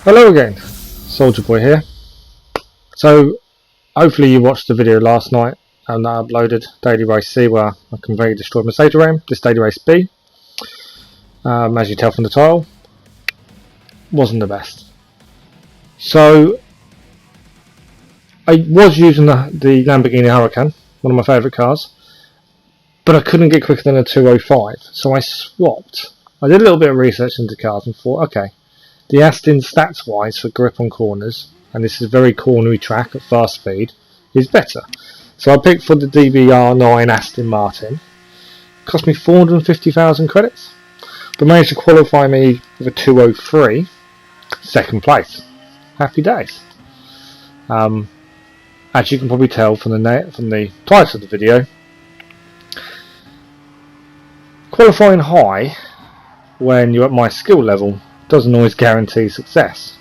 Hello again, Soldier Boy here. So hopefully you watched the video last night and I uploaded Daily Race C where I completely destroyed my Autodrome. This Daily Race B, as you tell from the title, wasn't the best. So I was using the Lamborghini Huracan, one of my favourite cars, but I couldn't get quicker than a 205, so I swapped. I did a little bit of research into cars and thought, okay, the Aston stats wise for grip on corners, and this is a very cornery track at fast speed, is better. So I picked for the DBR9 Aston Martin. Cost me 450,000 credits, but managed to qualify me with a 203, second place. Happy days. As you can probably tell from the title of the video, qualifying high when you're at my skill level doesn't always guarantee success,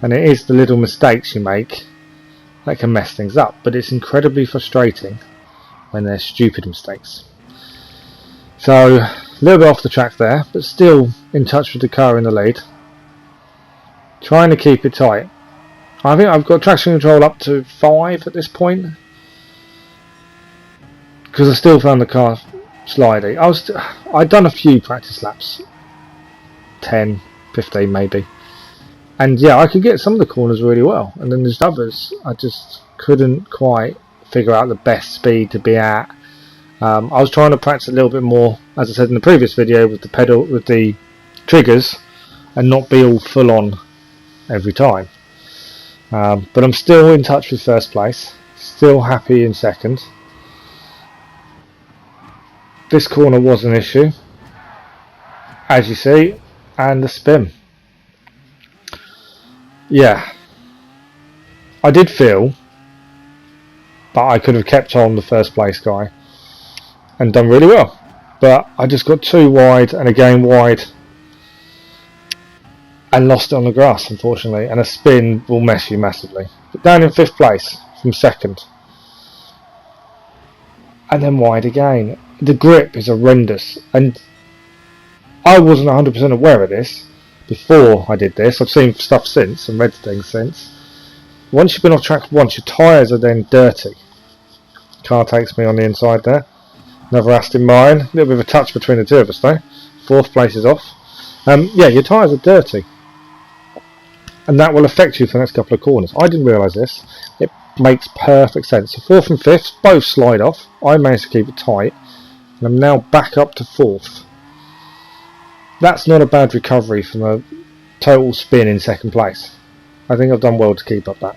and it is the little mistakes you make that can mess things up, but it's incredibly frustrating when they're stupid mistakes. So a little bit off the track there, but still in touch with the car in the lead, trying to keep it tight. I think I've got traction control up to 5 at this point because I still found the car sliding. I'd done a few practice laps, 10, 15 maybe, and yeah, I could get some of the corners really well, and then there's others I just couldn't quite figure out the best speed to be at. I was trying to practice a little bit more, as I said in the previous video, with the triggers, and not be all full on every time. But I'm still in touch with first place, still happy in second. This corner was an issue, as you see, and the spin. Yeah, I did feel that I could have kept on the first place guy and done really well, but I just got too wide and again wide and lost it on the grass, unfortunately, and a spin will mess you massively. But down in 5th place from second, and then wide again. The grip is horrendous, and I wasn't 100% aware of this before I did this. I've seen stuff since and read things since. Once you've been off track once, your tyres are then dirty. Car takes me on the inside there. Another Aston Martin. A little bit of a touch between the two of us though. 4th place is off. Yeah, your tyres are dirty, and that will affect you for the next couple of corners. I didn't realise this. It makes perfect sense. So 4th and 5th both slide off. I managed to keep it tight, and I'm now back up to 4th. That's not a bad recovery from a total spin in 2nd place. I think I've done well to keep to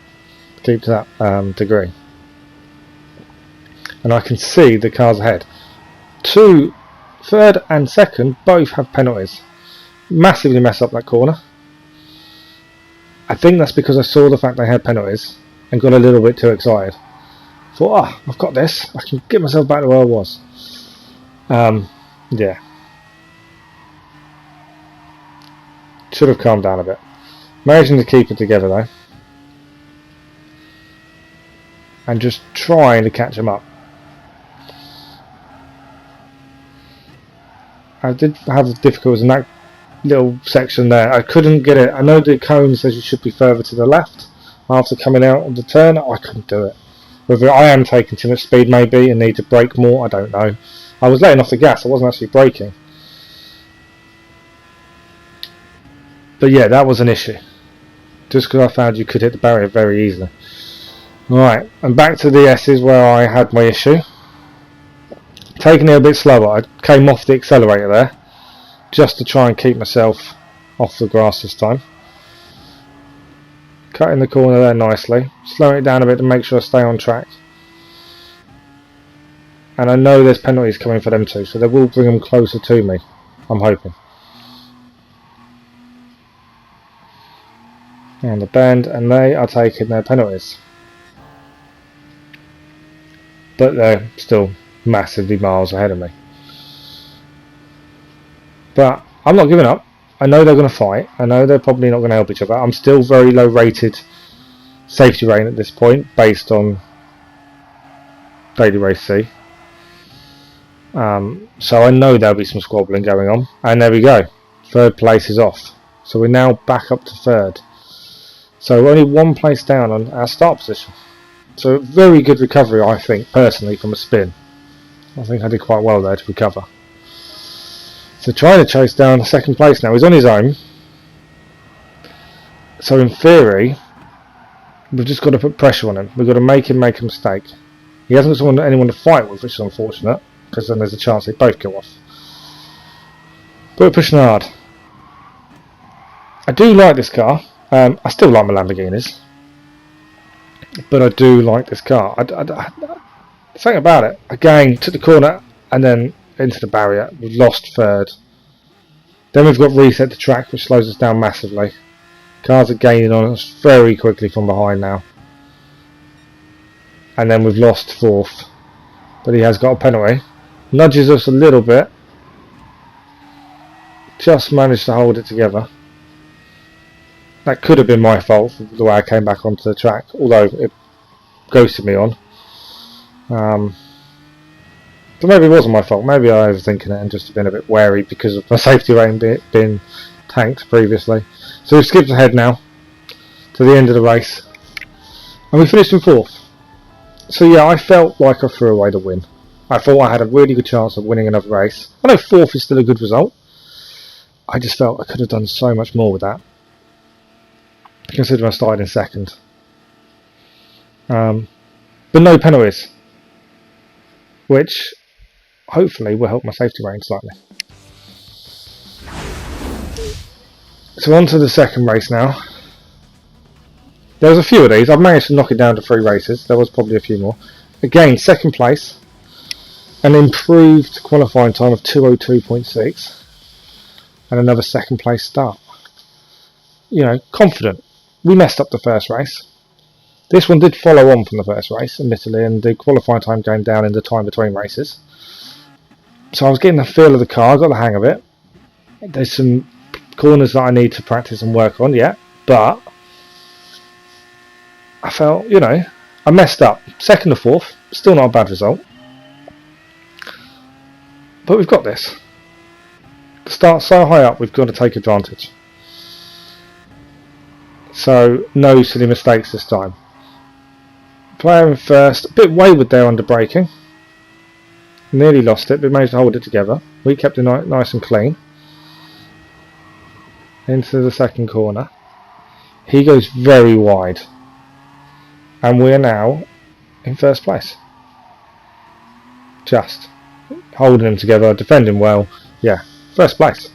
that degree. And I can see the cars ahead. 2, 3rd and 2nd both have penalties. Massively mess up that corner. I think that's because I saw the fact they had penalties and got a little bit too excited. Thought, I've got this. I can get myself back to where I was. Yeah. Should have calmed down a bit. Managing to keep it together though, and just trying to catch them up. I did have difficulties in that little section there. I couldn't get it. I know the cone says you should be further to the left after coming out of the turn. I couldn't do it. Whether I am taking too much speed maybe and need to brake more, I don't know. I was letting off the gas, I wasn't actually braking. But yeah, that was an issue. Just because I found you could hit the barrier very easily. Alright, and back to the S's where I had my issue. Taking it a bit slower. I came off the accelerator there, just to try and keep myself off the grass this time. Cutting the corner there nicely. Slowing it down a bit to make sure I stay on track. And I know there's penalties coming for them too, so they will bring them closer to me, I'm hoping. And the bend, and they are taking their penalties, but they're still massively miles ahead of me. But I'm not giving up. I know they're going to fight. I know they're probably not going to help each other. I'm still very low rated safety rating at this point based on Daily Race C. So I know there'll be some squabbling going on, and there we go. 3rd place is off. So we're now back up to third. So we're only 1 place down on our start position. So very good recovery, I think, personally, from a spin. I think I did quite well there to recover. So trying to chase down 2nd place now. He's on his own. So in theory, we've just got to put pressure on him. We've got to make him make a mistake. He hasn't got anyone to fight with, which is unfortunate, because then there's a chance they both go off. But we're pushing hard. I do like this car. I still like my Lamborghinis, but I do like this car. The thing about it, again, took the corner and then into the barrier. We've lost third. Then we've got reset the track, which slows us down massively. Cars are gaining on us very quickly from behind now. And then we've lost fourth, but he has got a penalty. Nudges us a little bit. Just managed to hold it together. That could have been my fault for the way I came back onto the track, although it ghosted me on. So maybe it wasn't my fault. Maybe I was overthinking it and just been a bit wary because of my safety rating being tanked previously. So we've skipped ahead now to the end of the race, and we finished in 4th. So yeah, I felt like I threw away the win. I thought I had a really good chance of winning another race. I know 4th is still a good result. I just felt I could have done so much more with that, considering I started in 2nd. But no penalties, which hopefully will help my safety rating slightly. So on to the 2nd race now. There was a few of these. I've managed to knock it down to 3 races. There was probably a few more. Again, 2nd place. An improved qualifying time of 2:02.6. And another 2nd place start. You know, confident. We messed up the first race. This one did follow on from the first race, admittedly, and the qualifying time going down in the time between races. So I was getting the feel of the car, I got the hang of it. There's some corners that I need to practice and work on yet, but I felt, you know, I messed up. 2nd or 4th, still not a bad result. But we've got this. To start so high up, we've got to take advantage. So no silly mistakes this time. Player in 1st, a bit wayward there under braking. Nearly lost it, but managed to hold it together. We kept it nice and clean. Into the 2nd corner. He goes very wide. And we are now in 1st place. Just holding them together, defending well. Yeah, 1st place.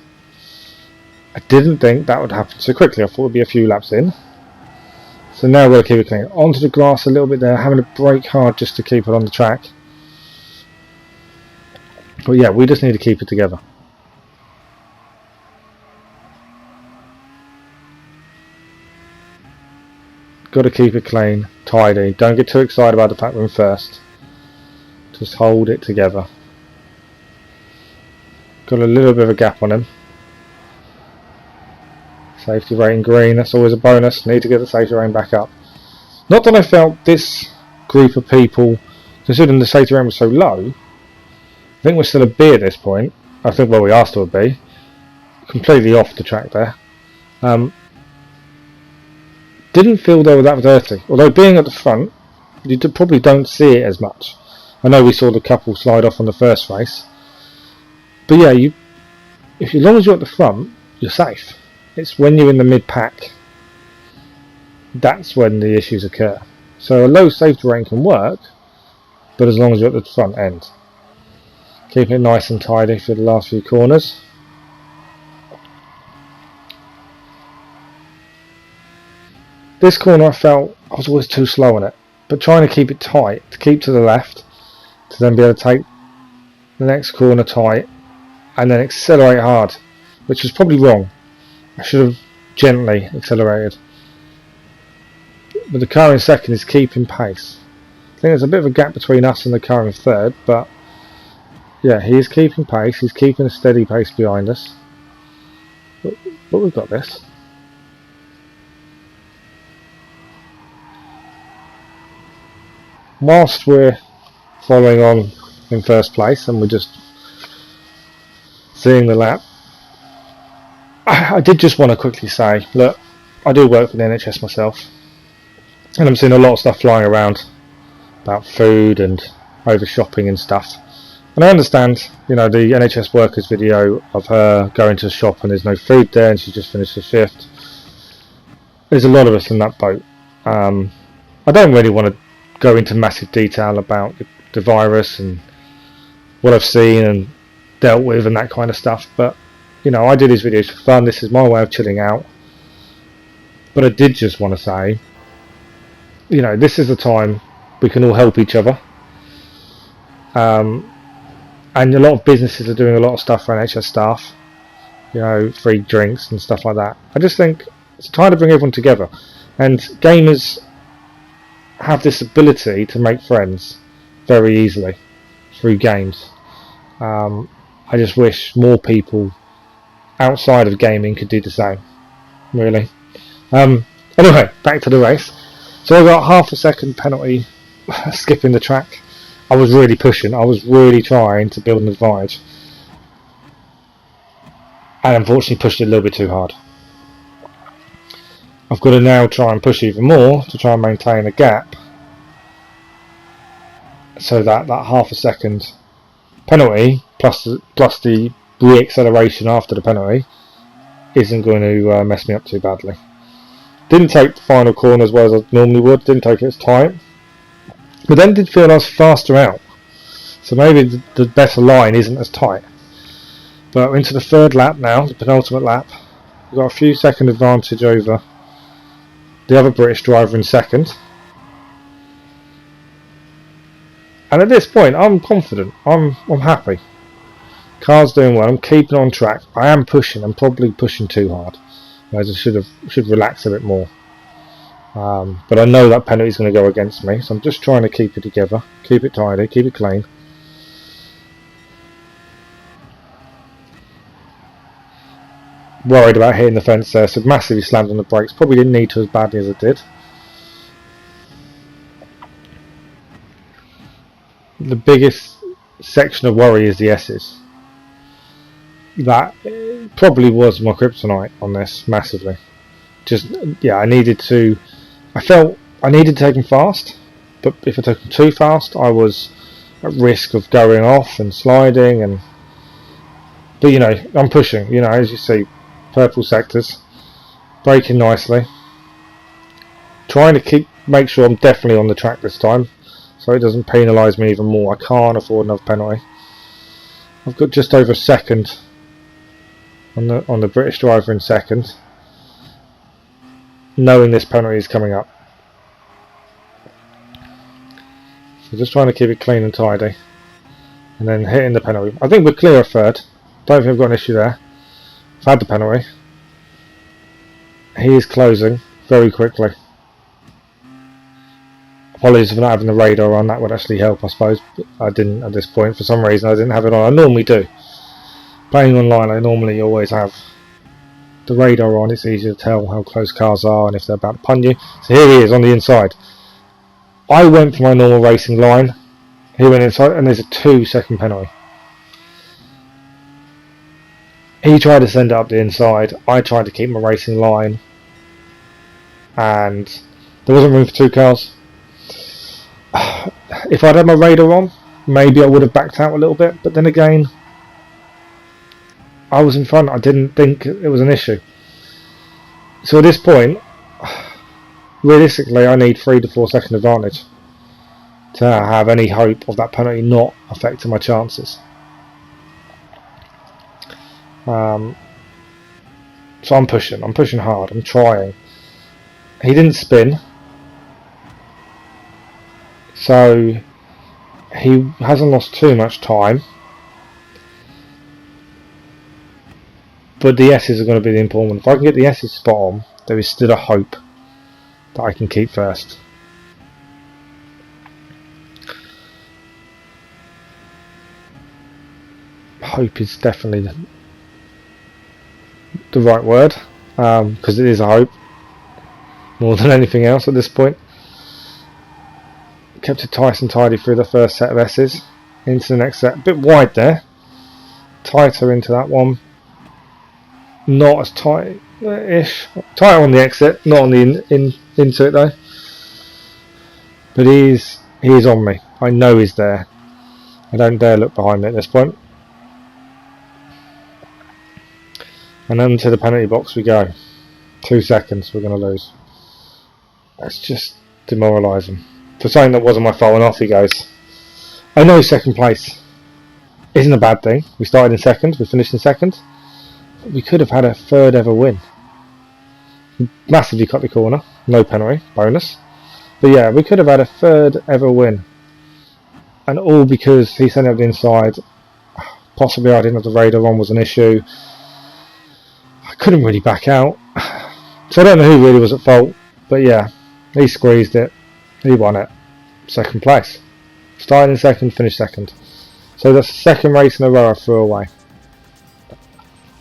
I didn't think that would happen so quickly. I thought it would be a few laps in. So now we're going to keep it clean. Onto the grass a little bit there, having to brake hard just to keep it on the track. But yeah, we just need to keep it together. Got to keep it clean, tidy. Don't get too excited about the fact we're in 1st. Just hold it together. Got a little bit of a gap on him. Safety rating green, that's always a bonus. Need to get the safety rating back up. Not that I felt this group of people, considering the safety rating was so low, I think we're still a B at this point. I think, well, we are still a B. Completely off the track there. Didn't feel they were that dirty. Although being at the front, you probably don't see it as much. I know we saw the couple slide off on the first race. But yeah, as long as you're at the front, you're safe. It's when you're in the mid-pack, that's when the issues occur. So a low safety rating can work, but as long as you're at the front end. Keep it nice and tidy for the last few corners. This corner I felt I was always too slow on it, but trying to keep it tight, to keep to the left, to then be able to take the next corner tight, and then accelerate hard, which was probably wrong. I should have gently accelerated. But the car in 2nd is keeping pace. I think there's a bit of a gap between us and the car in 3rd, but yeah, he is keeping pace, he's keeping a steady pace behind us. But we've got this. Whilst we're following on in 1st place and we're just seeing the lap, I did just want to quickly say, look, I do work for the NHS myself, and I'm seeing a lot of stuff flying around about food and over shopping and stuff. And I understand, you know, the NHS workers video of her going to a shop and there's no food there and she just finished her shift. There's a lot of us in that boat. I don't really want to go into massive detail about the virus and what I've seen and dealt with and that kind of stuff, but you know, I do these videos for fun. This is my way of chilling out. But I did just want to say, you know, this is the time we can all help each other. And a lot of businesses are doing a lot of stuff for NHS staff, you know, free drinks and stuff like that. I just think it's time to bring everyone together, and gamers have this ability to make friends very easily through games. I just wish more people outside of gaming could do the same, really. Anyway, back to the race. So I got half a second penalty skipping the track. I was really pushing, I was really trying to build an advantage, and unfortunately pushed it a little bit too hard. I've got to now try and push even more to try and maintain a gap, so that half a second penalty plus the re-acceleration after the penalty isn't going to mess me up too badly. Didn't take the final corner as well as I normally would, didn't take it as tight. But then did feel I was faster out, so maybe the better line isn't as tight. But into the third lap now, the penultimate lap. We've got a few second advantage over the other British driver in second. And at this point, I'm confident. I'm happy. Car's doing well. I'm keeping on track. I am pushing. I'm probably pushing too hard. I should relax a bit more. But I know that penalty is going to go against me, so I'm just trying to keep it together, keep it tidy, keep it clean. Worried about hitting the fence there, so massively slammed on the brakes. Probably didn't need to as badly as I did. The biggest section of worry is the S's. That probably was my kryptonite on this, massively. Just, yeah, I felt I needed to take them fast, but if I took them too fast, I was at risk of going off and sliding. But you know, I'm pushing. You know, as you see, purple sectors, braking nicely, trying to make sure I'm definitely on the track this time, so it doesn't penalise me even more. I can't afford another penalty. I've got just over a second on the British driver in second, knowing this penalty is coming up. So just trying to keep it clean and tidy, and then hitting the penalty. I think we're clear of third. Don't think I've got an issue there. I've had the penalty. He is closing very quickly. Apologies for not having the radar on. That would actually help, I suppose, but I didn't at this point. For some reason I didn't have it on. I normally do. Playing online, I normally always have the radar on. It's easier to tell how close cars are and if they're about to pun you. So here he is on the inside. I went for my normal racing line. He went inside, and there's a 2-second penalty. He tried to send it up the inside. I tried to keep my racing line, and there wasn't room for 2 cars. If I'd had my radar on, maybe I would have backed out a little bit, but then again, I was in front. I didn't think it was an issue. So at this point, realistically, I need 3 to 4 second advantage to have any hope of that penalty not affecting my chances. So I'm pushing hard, I'm trying. He didn't spin, so he hasn't lost too much time, but the S's are going to be the important one. If I can get the S's spot on, there is still a hope that I can keep first. Hope is definitely the right word, because it is a hope more than anything else at this point. Kept it tight and tidy through the first set of S's. Into the next set, a bit wide there, tighter into that one. not as tight-ish. Tighter on the exit, not on the into it though. But he's on me. I know he's there. I don't dare look behind me at this point. And then to the penalty box we go. 2 seconds we're going to lose. That's just demoralising. For something that wasn't my fault, and off he goes. I know second place isn't a bad thing. We started in second, we finished in second. But we could have had a third ever win. We massively cut the corner. No penalty, bonus. But yeah, we could have had a third ever win. And all because he sent it up the inside. Possibly I didn't have the radar on was an issue. I couldn't really back out. So I don't know who really was at fault. But yeah, he squeezed it. He won it. Second place. Started in second, finished second. So that's the second race in a row I threw away.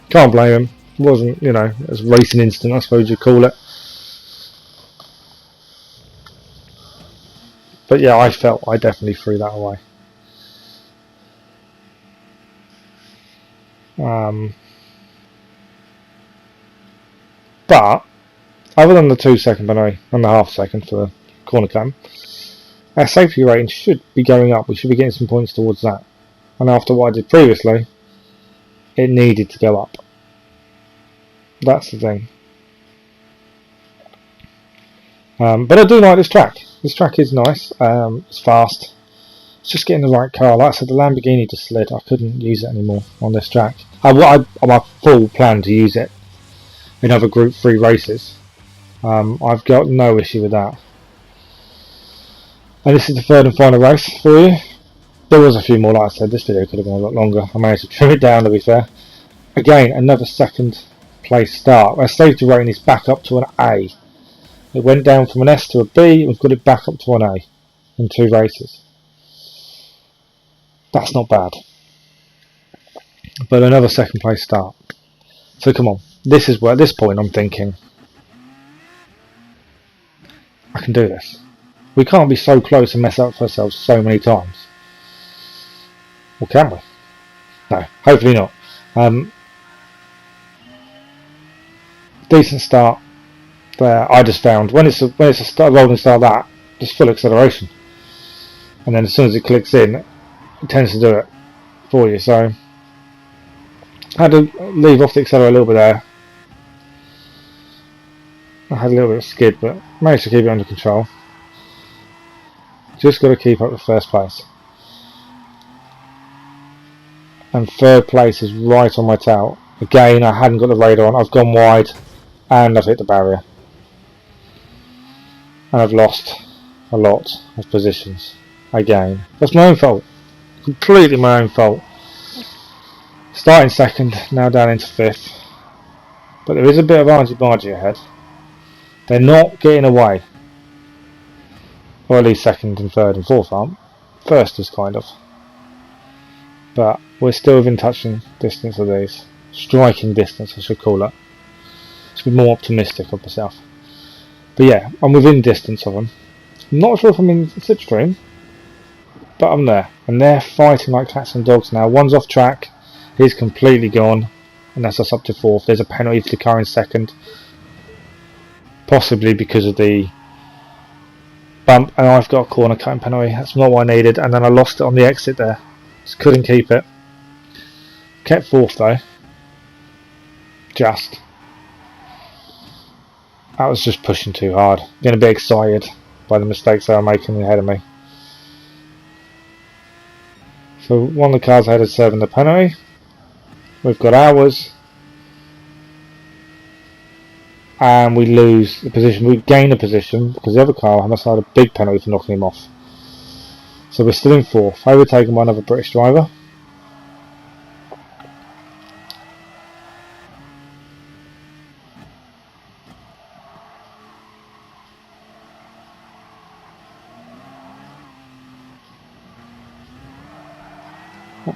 Can't blame him. It wasn't, you know, it was a racing instinct, I suppose you'd call it. But yeah, I felt I definitely threw that away. But other than the 2 second penalty and the half second for the corner cam, our safety rating should be going up. We should be getting some points towards that. And after what I did previously, it needed to go up. That's the thing. But I do like this track. This track is nice. It's fast. It's just getting the right car. Like I said, the Lamborghini just slid. I couldn't use it anymore on this track. I full plan to use it in other Group 3 races. I've got no issue with that. And this is the third and final race for you. There was a few more, like I said. This video could have been a lot longer. I managed to trim it down, to be fair. Again, another second place start. Our safety rating is back up to an A. It went down from an S to a B. We've got it back up to an A in 2 races. That's not bad. But another second place start. So come on. This is where, at this point, I'm thinking, I can do this. We can't be so close and mess up for ourselves so many times. Or can we? No, hopefully not. Decent start there. I just found when it's a rolling start, that just full acceleration, and then as soon as it clicks in, it tends to do it for you. So I had to leave off the accelerator a little bit there. I had a little bit of skid, but managed to keep it under control. Just got to keep up with first place. And third place is right on my tail. Again, I hadn't got the radar on. I've gone wide and I've hit the barrier. And I've lost a lot of positions. Again. That's my own fault. Completely my own fault. Starting second, now down into 5th. But there is a bit of argy-bargy ahead. They're not getting away. Or at least 2nd and 3rd and 4th aren't. 1st is kind of. But we're still within touching distance of these. Striking distance, I should call it. To be more optimistic of myself. But yeah, I'm within distance of them. I'm not sure if I'm in slipstream, but I'm there. And they're fighting like cats and dogs now. One's off track. He's completely gone. And that's us up to 4th. There's a penalty for the car in 2nd. Possibly because of the bump. And I've got a corner cutting penalty. That's not what I needed. And then I lost it on the exit there. Just couldn't keep it. Kept 4th though. Just. I was just pushing too hard. Getting a bit excited by the mistakes they were making ahead of me. So one of the cars ahead is serving the penalty. We've got ours. And we lose the position. We gain a position because the other car must have had a big penalty for knocking him off. So we're still in 4th. Overtaken by another British driver.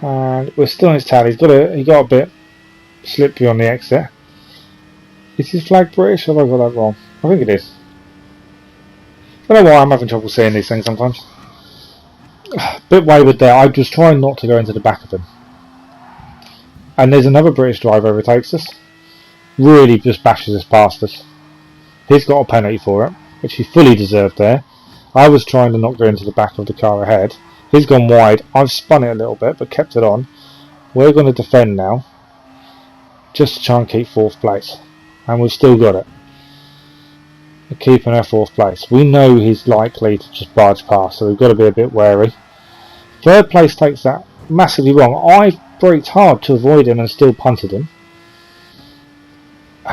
And we're still in his tail. He got a bit slippery on the exit. Is his flag British or have I got that wrong? I think it is. I don't know why I'm having trouble seeing these things sometimes. Bit wayward there. I'm just trying not to go into the back of him. And there's another British driver overtakes us. really just bashes us past us. He's got a penalty for it, which he fully deserved there. I was trying to not go into the back of the car ahead. He's gone wide. I've spun it a little bit, but kept it on. We're going to defend now, just to try and keep 4th place. And we've still got it. We're keeping our 4th place. We know he's likely to just barge past, so we've got to be a bit wary. 3rd place takes that massively wrong. I braked hard to avoid him and still punted him.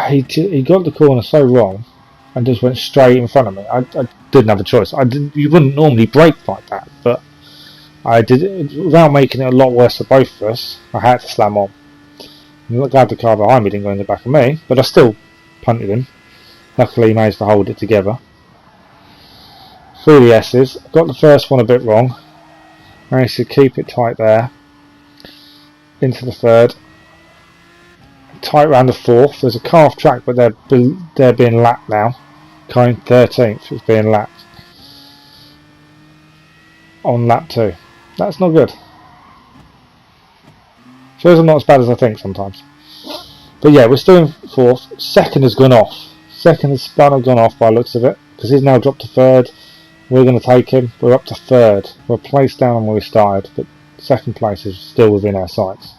He got the corner so wrong and just went straight in front of me. I didn't have a choice. You wouldn't normally brake like that, but I did it without making it a lot worse for both of us. I had to slam on. I'm glad the car behind me didn't go in the back of me, but I still punted him. Luckily he managed to hold it together. Through the S's, got the first one a bit wrong. Managed to keep it tight there. Into the 3rd. Tight round the 4th. There's a car off track, but they're being lapped now. Kind 13th is being lapped on lap 2. That's not good. Shows I'm not as bad as I think sometimes. But yeah, we're still in 4th. 2nd has gone off. 2nd has spun or gone off by the looks of it, because he's now dropped to 3rd. We're going to take him. We're up to 3rd. We're placed down on where we started, but 2nd place is still within our sights.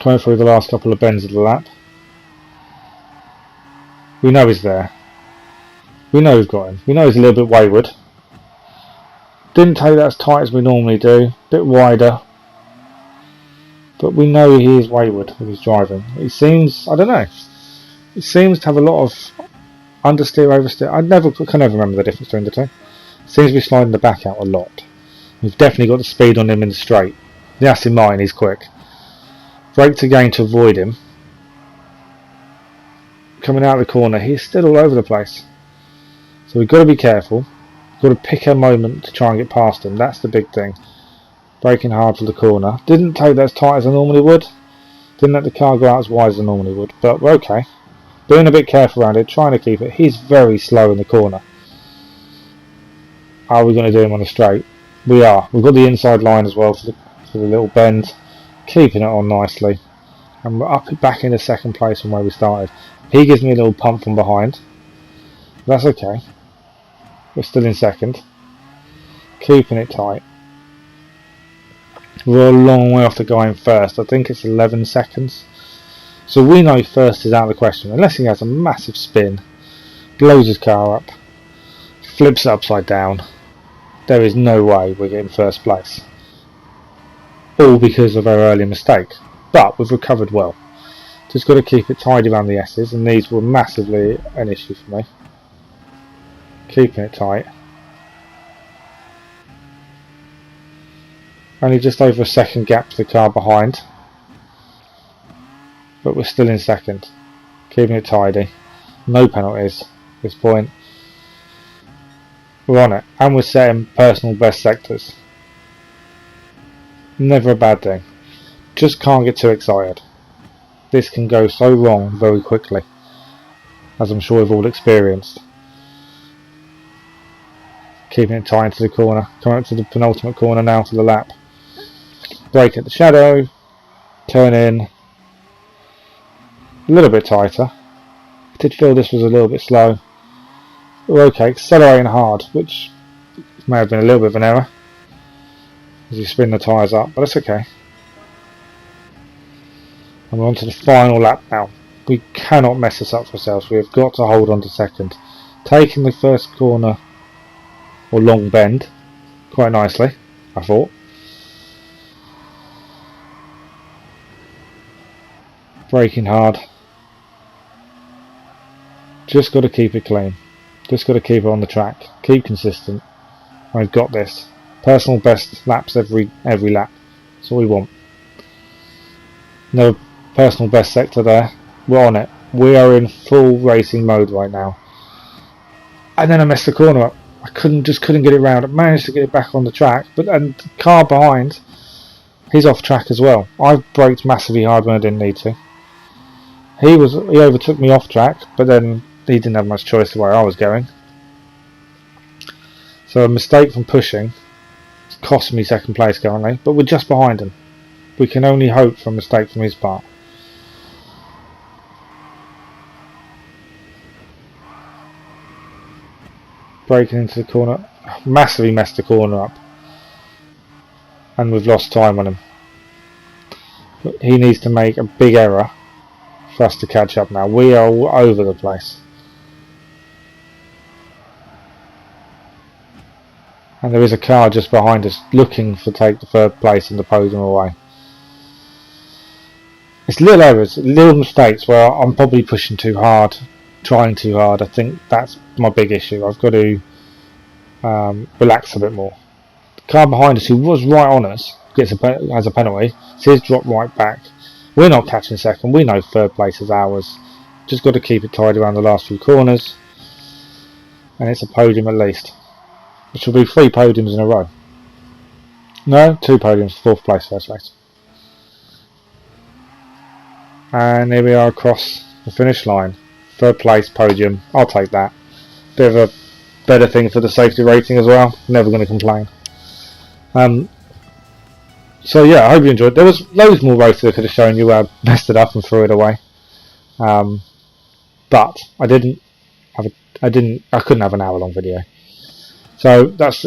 Going through the last couple of bends of the lap. We know he's there. We know we've got him. We know he's a little bit wayward. Didn't take that as tight as we normally do. Bit wider. But we know he is wayward when he's driving. He seems, I don't know, he seems to have a lot of understeer, oversteer. I can never remember the difference between the two. Seems to be sliding the back out a lot. We've definitely got the speed on him in the straight. The Aston Martin, he's quick. Braked again to avoid him. Coming out of the corner, he's still all over the place. So we've got to be careful. We've got to pick a moment to try and get past him. That's the big thing. Braking hard for the corner. Didn't take that as tight as I normally would. Didn't let the car go out as wide as I normally would. But we're okay. Being a bit careful around it, trying to keep it. He's very slow in the corner. Are we going to do him on a straight? We are. We've got the inside line as well for the little bend. Keeping it on nicely. And we're back into 2nd place from where we started. He gives me a little pump from behind. That's okay. We're still in 2nd. Keeping it tight. We're a long way off the guy in 1st. I think it's 11 seconds. So we know 1st is out of the question. Unless he has a massive spin. Blows his car up. Flips it upside down. There is no way we're getting 1st place. All because of our early mistake. But we've recovered well. Just got to keep it tidy around the S's. And these were massively an issue for me. Keeping it tight. Only just over a 2nd gap to the car behind. But we're still in 2nd. Keeping it tidy. No penalties at this point. We're on it. And we're setting personal best sectors. Never a bad thing. Just can't get too excited. This can go so wrong very quickly. As I'm sure we've all experienced. Keeping it tight into the corner. Coming up to the penultimate corner now for the lap. Brake at the shadow. Turn in. A little bit tighter. I did feel this was a little bit slow. We're okay. Accelerating hard, which may have been a little bit of an error. As you spin the tyres up, but it's okay. And we're on to the final lap now. We cannot mess this up for ourselves. We have got to hold on to 2nd. Taking the 1st corner or long bend quite nicely, I thought. Braking hard. Just got to keep it clean. Just got to keep it on the track. Keep consistent. We've got this. Personal best laps every lap. That's all we want. No personal best sector there. We're on it. We are in full racing mode right now. And then I messed the corner up. I couldn't get it round. I managed to get it back on the track, but and the car behind, he's off track as well. I braked massively hard when I didn't need to. He overtook me off track, but then he didn't have much choice of where I was going. So a mistake from pushing. It's cost me 2nd place currently, but we're just behind him. we can only hope for a mistake from his part. Breaking into the corner, massively messed the corner up, and we've lost time on him. He needs to make a big error for us to catch up now. We are all over the place. And there is a car just behind us looking to take the third place in the podium away. It's little errors, little mistakes where I'm probably pushing too hard, trying too hard. I think that's my big issue. I've got to relax a bit more. The car behind us, who was right on us, has a penalty. So he's dropped right back. We're not catching second. We know third place is ours. Just got to keep it tight around the last few corners, and it's a podium at least. Which will be 3 podiums in a row. No, 2 podiums, 4th place, first race. And here we are across the finish line. 3rd place podium, I'll take that. Bit of a better thing for the safety rating as well. Never going to complain. So yeah, I hope you enjoyed. There was loads more races I could have shown you where I messed it up and threw it away. But I couldn't have an hour long video. So that's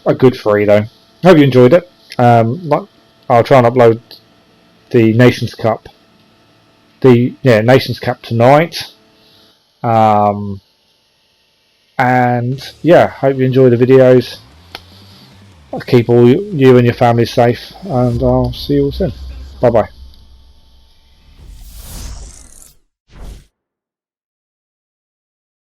a good 3 though. Hope you enjoyed it. I'll try and upload the Nations Cup. Nations Cup tonight. And yeah, hope you enjoy the videos. I'll keep all you and your family safe, and I'll see you all soon. Bye bye.